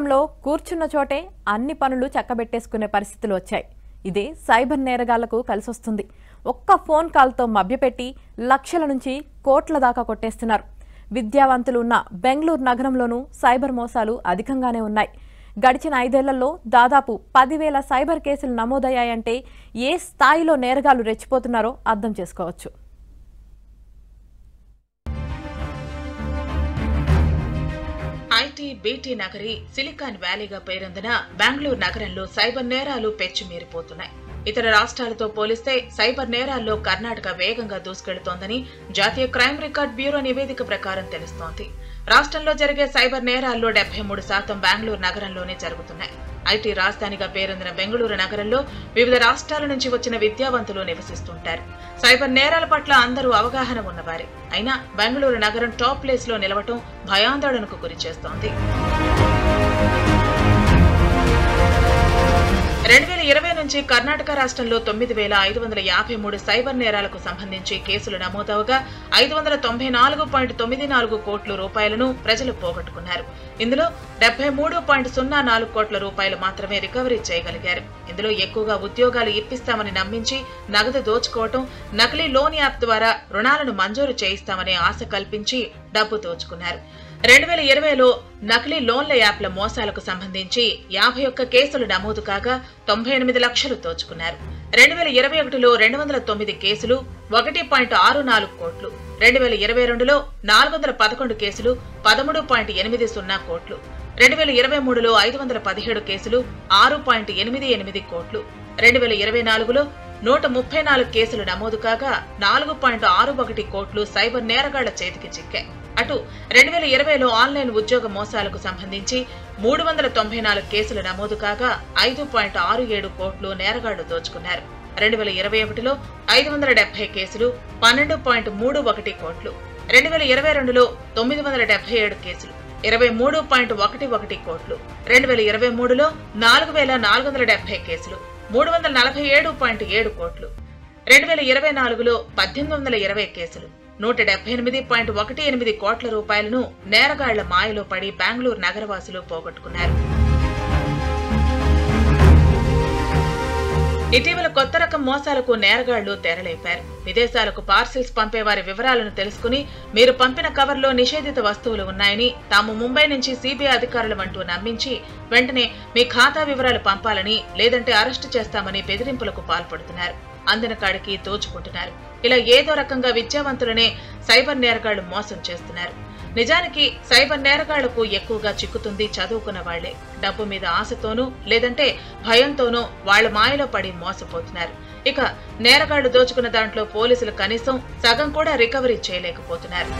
గతంలో కూర్చున్న చోటే అన్ని పనులు చక్కబెట్టేసుకునే పరిస్థితులు వచ్చాయి. ఇదే సైబర్ నేరగాళ్లకు కలిసొస్తుంది. ఒక్క ఫోన్ కాల్తో మభ్యపెట్టి లక్షల నుంచి కోట్ల దాకా కొట్టేస్తున్నారు. విద్యావంతులు ఉన్న బెంగళూరు నగరంలోనూ సైబర్ మోసాలు అధికంగానే ఉన్నాయి. గడిచిన 5 ఏళ్లలో దాదాపు 10,000 సైబర్ కేసులు నమోదయ్యాయంటే ఏ స్థాయిలో నేరగాళ్లు రెచ్చిపోతున్నారో అర్థం చేసుకోవచ్చు. ఐటీ బీటీ నగరి సిలికాన్ వ్యాలీగా పేరొందిన బెంగళూరు నగరంలో సైబర్ నేరాలు పెచ్చుమీరిపోతున్నాయి. ఇతర రాష్ట్రాలతో పోలిస్తే సైబర్ నేరాల్లో కర్ణాటక వేగంగా దూసుకెళ్తోందని జాతీయ క్రైమ్ రికార్డ్ బ్యూరో నివేదిక ప్రకారం తెలుస్తోంది. రాష్ట్రంలో జరిగే సైబర్ నేరాల్లో 73% బెంగళూరు నగరంలోనే జరుగుతున్నాయి. ఐటీ రాజధానిగా పేరొందిన బెంగళూరు నగరంలో వివిధ రాష్ట్రాల నుంచి వచ్చిన విద్యావంతులు నివసిస్తుంటారు. సైబర్ నేరాల పట్ల అందరూ అవగాహన ఉన్నవారే. అయినా బెంగళూరు నగరం టాప్ ప్లేస్ లో నిలవటం భయాందోళనకు గురిచేస్తోంది. 2020 నుంచి కర్ణాటక రాష్ట్రంలో 9,553 సైబర్ నేరాలకు సంబంధించి కేసులు నమోదవగా 594.94 కోట్ల రూపాయలను ప్రజలు పోగొట్టుకున్నారు. ఇందులో 73.04 కోట్ల రూపాయలు మాత్రమే రికవరీ చేయగలిగారు. ఇందులో ఎక్కువగా ఉద్యోగాలు ఇప్పిస్తామని నమ్మించి నగదు దోచుకోవటం, నకిలీ లోన్ యాప్ ద్వారా రుణాలను మంజూరు చేయిస్తామని ఆశ కల్పించి డబ్బు దోచుకున్నారు. 2020లో నకిలీ లోన్ల యాప్ల మోసాలకు సంబంధించి 51 కేసులు నమోదు కాగా 98 లక్షలు దోచుకున్నారు. 2021లో 209 కేసులు 1.64 కోట్లు, 2022లో 411 కేసులు 13.80 కోట్లు, 2023లో 517 కేసులు 6.88 కోట్లు, 2024లో 134 కేసులు నమోదు కాగా 4.61 కోట్లు సైబర్ నేరగాళ్ల చేతికి చిక్కాయి. అటు 2020లో ఆన్లైన్ ఉద్యోగ మోసాలకు సంబంధించి 394 కేసులు నమోదు కాగా 5.67 కోట్లు నేరగాళ్లు దోచుకున్నారు. 2021లో 570 కేసులు 12.31 కోట్లు, 2022లో 977 కేసులు 23.11 కోట్లు, 2023లో 4,470 కేసులు 347.7 కోట్లు, 2024లో 1,820 కేసులు 178.18 కోట్ల రూపాయలను నేరగాళ్ల మాయలో పడి బెంగళూరు నగరవాసులు పోగొట్టుకున్నారు. ఇటీవల కొత్త రకం మోసాలకు నేరగాళ్లు తెరలేపారు. విదేశాలకు పార్సిల్స్ పంపేవారి వివరాలను తెలుసుకుని మీరు పంపిన కవర్లో నిషేధిత వస్తువులు ఉన్నాయని తాము ముంబై నుంచి సిబిఐ అధికారులమంటూ నమ్మించి వెంటనే మీ ఖాతా వివరాలు పంపాలని లేదంటే అరెస్టు చేస్తామని బెదిరింపులకు పాల్పడుతున్నారు. అందిన కాడికి దోచుకుంటున్నారు. ఇలా ఏదో రకంగా విద్యావంతులనే సైబర్ నేరగాళ్లు మోసం చేస్తున్నారు. నిజానికి సైబర్ నేరగాళ్లకు ఎక్కువగా చిక్కుతుంది చదువుకున్న వాళ్లే. డబ్బు మీద ఆశతోనూ లేదంటే భయంతోనూ వాళ్ల మాయలో పడి మోసపోతున్నారు. ఇక నేరగాళ్లు దోచుకున్న దాంట్లో పోలీసులు కనీసం సగం కూడా రికవరీ చేయలేకపోతున్నారు.